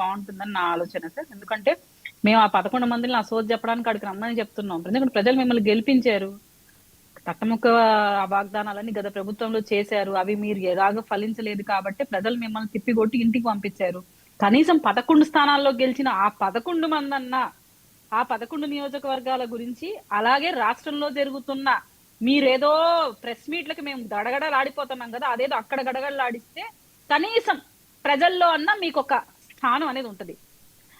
బాగుంటుందని నా ఆలోచన సార్. ఎందుకంటే మేము ఆ 11 మందిని ఆ సోది చెప్పడానికి అక్కడికి రమ్మని చెప్తున్నాం. ఎందుకంటే ప్రజలు మిమ్మల్ని గెలిపించారు. తట్టముక్క ఆ వాగ్దానాలన్నీ గత ప్రభుత్వంలో చేశారు. అవి మీరు ఎలాగో ఫలించలేదు కాబట్టి ప్రజలు మిమ్మల్ని తిప్పికొట్టి ఇంటికి పంపించారు. కనీసం 11 స్థానాల్లో గెలిచిన ఆ 11 మందన్నా ఆ 11 నియోజకవర్గాల గురించి, అలాగే రాష్ట్రంలో జరుగుతున్న మీరేదో ప్రెస్ మీట్లకి మేము గడగడలాడిపోతున్నాం కదా, అదేదో అక్కడ గడగడలాడిస్తే కనీసం ప్రజల్లో అన్నా మీకు ఒక స్థానం అనేది ఉంటది.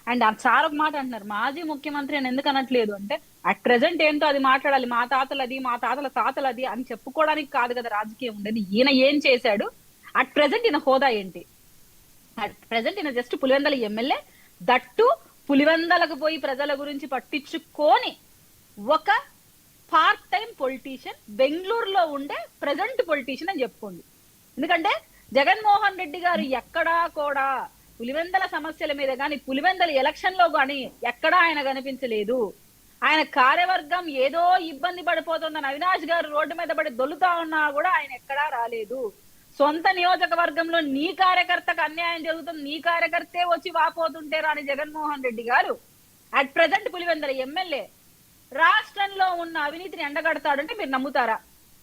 అండ్ ఆ సార్ ఒక మాట అంటున్నారు, మాజీ ముఖ్యమంత్రి అని ఎందుకు అనట్లేదు అంటే, అట్ ప్రెసెంట్ ఏంటో అది మాట్లాడాలి. మా తాతలది, మా తాతల తాతలది అని చెప్పుకోవడానికి కాదు కదా రాజకీయం ఉండేది. ఈయన ఏం చేశాడు, అట్ ప్రెసెంట్ ఈయన హోదా ఏంటి, అట్ ప్రెసెంట్ ఈయన జస్ట్ పులివెందల ఎమ్మెల్యే, దట్టు పులివెందలకు పోయి ప్రజల గురించి పట్టించుకొని ఒక పార్ట్ టైం పొలిటీషియన్, బెంగళూరులో ఉండే ప్రెసెంట్ పొలిటీషియన్ అని చెప్పుకోండి. ఎందుకంటే జగన్మోహన్ రెడ్డి గారు ఎక్కడా కూడా పులివెందల సమస్యల మీద కానీ, పులివెందల ఎలక్షన్ లో కానీ ఎక్కడా ఆయన కనిపించలేదు. ఆయన కార్యవర్గం ఏదో ఇబ్బంది పడిపోతుందని అవినాష్ గారు రోడ్డు మీద పడి దొల్లుతా ఉన్నా కూడా ఆయన ఎక్కడా రాలేదు. సొంత నియోజకవర్గంలో నీ కార్యకర్తకు అన్యాయం జరుగుతుంది, నీ కార్యకర్తే వచ్చి వాపోతుంటే రాని జగన్మోహన్ రెడ్డి గారు అట్ ప్రెసెంట్ పులివెందల ఎమ్మెల్యే రాష్ట్రంలో ఉన్న అవినీతిని ఎండగడతాడంటే మీరు నమ్ముతారా?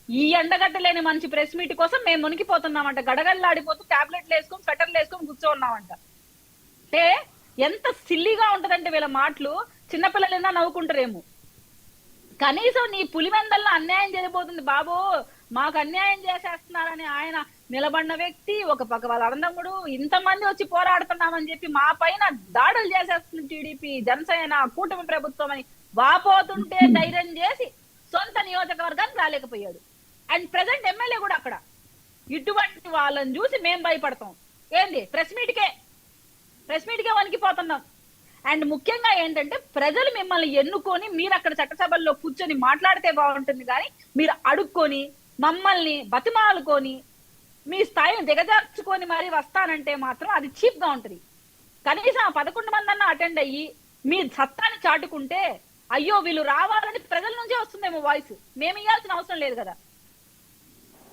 ఈ ఎండగట్టలేని మంచి ప్రెస్ మీట్ కోసం మేము మునిగిపోతున్నామంట, గడగల్లాడిపోతూ టాబ్లెట్లు వేసుకొని స్వెటర్లు వేసుకొని కూర్చోన్నామంట. అంటే ఎంత సిల్లీగా ఉంటదంటే వీళ్ళ మాటలు, చిన్నపిల్లలైనా నవ్వుకుంటారేమో. కనీసం నీ పులివెందల్లో అన్యాయం జరిగిపోతుంది బాబు, మాకు అన్యాయం చేసేస్తున్నారని ఆయన నిలబడిన వ్యక్తి, ఒక పక్క వాళ్ళ అన్నదమ్ముడు, ఇంతమంది వచ్చి పోరాడుతున్నామని చెప్పి మా పైన దాడులు చేసేస్తుంది టీడీపీ, జనసేన, కూటమి ప్రభుత్వం అని వాపోతుంటే ధైర్యం చేసి సొంత నియోజకవర్గానికి రాలేకపోయాడు. అండ్ ప్రెసెంట్ ఎమ్మెల్యే కూడా అక్కడ. ఇటువంటి వాళ్ళని చూసి మేము భయపడతాం. ఏంది ప్రెస్ మీట్కే వణికిపోతున్నాం. అండ్ ముఖ్యంగా ఏంటంటే ప్రజలు మిమ్మల్ని ఎన్నుకొని మీరు అక్కడ చట్టసభల్లో కూర్చొని మాట్లాడితే బాగుంటుంది, కానీ మీరు అడుక్కొని మమ్మల్ని బతిమాలుకొని మీ స్థాయిని దిగజార్చుకొని మరీ వస్తానంటే మాత్రం అది చీప్ గా ఉంటది. కనీసం ఆ 11 మంది అన్న అటెండ్ అయ్యి మీ సత్తాన్ని చాటుకుంటే, అయ్యో వీళ్ళు రావాలని ప్రజల నుంచే వస్తుందేమో వాయిస్, మేము ఇవ్వాల్సిన అవసరం లేదు కదా.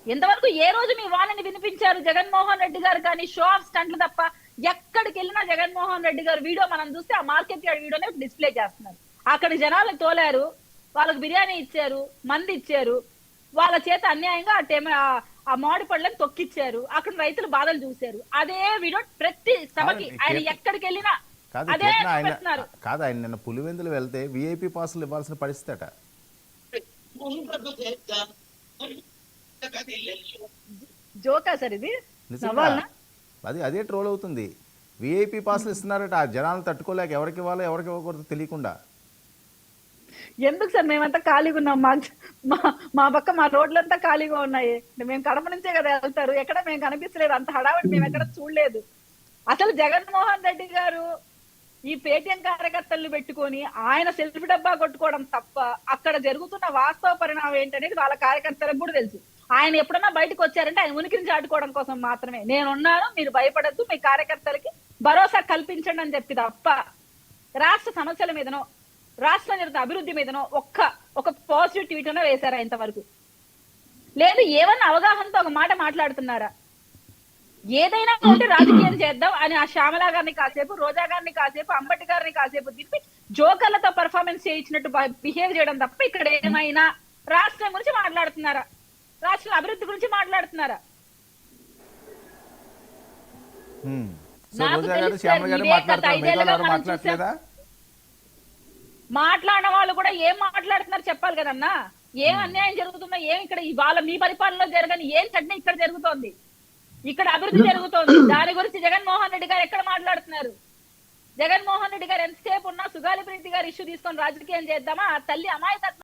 ఎంతవరకు ఏ రోజు మీ వాళ్ళని వినిపించారు జగన్మోహన్ రెడ్డి గారు? కానీ షో ఆఫ్ స్టంట్లు తప్ప ఎక్కడికి వెళ్ళినా జగన్మోహన్ రెడ్డి గారు వీడియో మనం చూస్తే ఆ మార్కెట్ యార్డ్ వీడియోనే డిస్ప్లే చేస్తున్నారు. అక్కడ జనాలను తోలారు, వాళ్ళకి బిర్యానీ ఇచ్చారు, మంది ఇచ్చారు, వాళ్ళ చేత అన్యాయంగా ఆ మామిడి పళ్ళని తొక్కిచ్చారు, అక్కడ రైతులు బాధలు చూశారు. అదే వీడియో ప్రతి సభకి ఆయన ఎక్కడికి వెళ్ళినా అదే చూపిస్తున్నారు. కాదు, ఆయన నిన్న పులివెందులు వెళ్తే విఐపి పాసులు ఇవ్వాల్సిన పరిస్థితి అట. జోకా సార్ ఇది? అదే ట్రోల్ అవుతుంది. విఐపి పాసులు ఇస్తున్నారట, ఆ జనాలను తట్టుకోలేక ఎవరికి ఇవ్వాలో ఎవరికి ఇవ్వకూడదు తెలియకుండా. ఎందుకు సార్ మేమంతా ఖాళీగా ఉన్నాం, మా పక్క మా రోడ్లంతా ఖాళీగా ఉన్నాయి. మేము కడప నుంచే కదా వెళ్తారు, ఎక్కడ మేము కనిపించలేదు, అంత హడావిడి మేము ఎక్కడ చూడలేదు. అసలు జగన్మోహన్ రెడ్డి గారు ఈ పేటీఎం కార్యకర్తలను పెట్టుకొని ఆయన సెల్ఫీ డబ్బా కొట్టుకోవడం తప్ప అక్కడ జరుగుతున్న వాస్తవ పరిణామం ఏంటనేది వాళ్ళ కార్యకర్తలకు కూడా తెలుసు. ఆయన ఎప్పుడన్నా బయటకు వచ్చారంటే ఆయన ఉనికిని చాటుకోవడం కోసం మాత్రమే, నేనున్నాను మీరు భయపడద్దు, మీ కార్యకర్తలకి భరోసా కల్పించండి అని చెప్పి తప్ప రాష్ట్ర సమస్యల మీదనో రాష్ట్రం జరుగుతున్న అభివృద్ధి మీదనో ఒక పాజిటివ్ ట్వీట్ అన్నా వేశారా ఇంతవరకు? లేదు. ఏమన్నా అవగాహనతో ఒక మాట మాట్లాడుతున్నారా? ఏదైనా ఉంటే రాజకీయం చేద్దాం అని ఆ శ్యామలా గారిని కాసేపు, రోజా గారిని కాసేపు, అంబటి గారిని కాసేపు తిప్పి జోకర్లతో పర్ఫార్మెన్స్ చేయించినట్టు బిహేవ్ చేయడం తప్ప ఇక్కడ ఏమైనా రాష్ట్రం గురించి మాట్లాడుతున్నారా? రాష్ట్ర అభివృద్ధి గురించి మాట్లాడుతున్నారా? మాట్లాడిన వాళ్ళు కూడా ఏం మాట్లాడుతున్నారు చెప్పాలి కదన్నా. ఏం అన్యాయం జరుగుతుందో, ఏం ఇక్కడ వాళ్ళ మీ పరిపాలనలో జరగని ఏం చట్నీ ఇక్కడ జరుగుతోంది, ఇక్కడ అభివృద్ధి జరుగుతోంది, దాని గురించి జగన్మోహన్ రెడ్డి గారు ఎక్కడ మాట్లాడుతున్నారు? జగన్మోహన్ రెడ్డి గారు ఎంతసేపు ఉన్నా సుగాలి ప్రీతి గారు ఇష్యూ తీసుకొని రాజకీయం చేద్దామా? ఆ తల్లి అమాయకత్వం